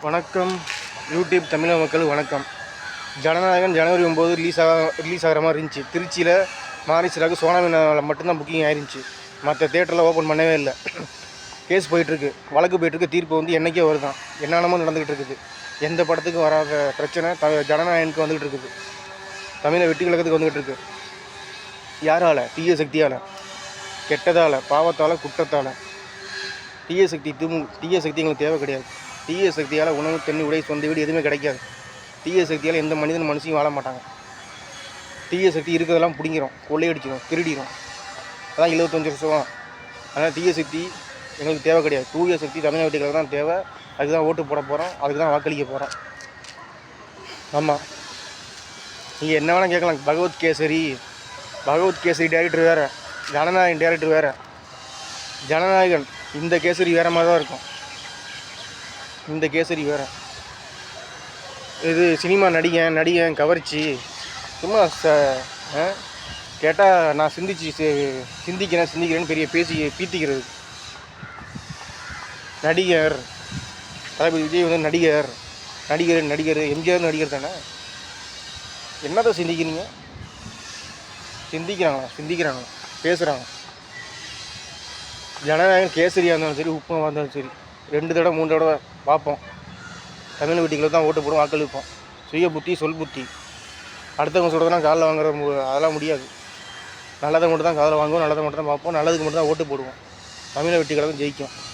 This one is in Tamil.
வணக்கம் யூடியூப் தமிழக மக்கள் வணக்கம். ஜனநாயகன் ஜனவரி 9 ரிலீஸ் ஆகிற மாதிரி இருந்துச்சு. திருச்சியில் மாரிசிலாவுக்கு சோனாமினாவில் மட்டும்தான் புக்கிங் ஆயிருந்துச்சு. மற்ற தேட்டரில் ஓப்பன் பண்ணவே இல்லை. கேஸ் போயிட்டுருக்கு, வழக்கு போயிட்டுருக்கு. தீர்ப்பு வந்து என்றைக்கே வருதான். என்னென்னமோ நடந்துக்கிட்டு இருக்குது. எந்த படத்துக்கும் வராத பிரச்சனை ஜனநாயகனுக்கு வந்துக்கிட்டு இருக்குது. தமிழை வெட்டி கழகத்துக்கு வந்துக்கிட்டு இருக்குது. யாரால்? தீய சக்தியால், கெட்டதால், பாவத்தால், குற்றத்தால். தீய சக்தி எங்களுக்கு தேவை கிடையாது. தீய சக்தியால் உணவு, தண்ணி, உடை, சொந்த வீடு எதுவுமே கிடைக்காது. தீய சக்தியால் எந்த மனுஷையும் வாழ மாட்டாங்க. தீய சக்தி இருக்கிறதெல்லாம் பிடிங்கிறோம், கொள்ளையடிச்சிடும், திருடிடும். அதான் 75 வருஷம். அதனால் தீய சக்தி எங்களுக்கு தேவை கிடையாது. தூய சக்தி தமிழ் வெட்டிகளுக்கு தான் தேவை. அதுக்கு தான் ஓட்டு போட போகிறோம், அதுக்கு தான் வாக்களிக்க போகிறோம். ஆமாம், நீங்கள் என்ன வேணால் கேட்கலாம். பகவத் கேசரி டேரக்டர் வேறு, ஜனநாயகன் டேரக்டர் வேறு. ஜனநாயகன் இந்த கேசரி வேறு மாதிரி தான் இருக்கும். இந்த கேசரி வேறு. இது சினிமா நடிகன் கவர்ச்சி. சும்மா கேட்டால் நான் சிந்திக்கிறேன்னு பெரிய பீத்திக்கிறது. நடிகர் தளபதி விஜய் வந்து நடிகர் எம்ஜிஆர் நடிகர் தானே. என்னதான் சிந்திக்கிறீங்க? சிந்திக்கிறாங்களா பேசுகிறாங்க. ஜனநாயகன் கேசரியாக இருந்தாலும் சரி, உப்புமாக இருந்தாலும் சரி, 2 தடவை 3 தடவை பார்ப்போம். தமிழ் வீட்டுகளுக்கு தான் ஓட்டு போடுவோம், வாக்களிப்போம். சுய புத்தி, சொல் புத்தி. அடுத்தவங்க சொல்கிறதெல்லாம் காலில் வாங்குற அதெல்லாம் முடியாது. நல்லதை மட்டும் தான் காதில் வாங்குவோம், நல்லதை மட்டும் தான் பார்ப்போம், நல்லதுக்கு மட்டும் தான் ஓட்டு போடுவோம். தமிழை வெட்டி கழகம் ஜெயிக்கும்.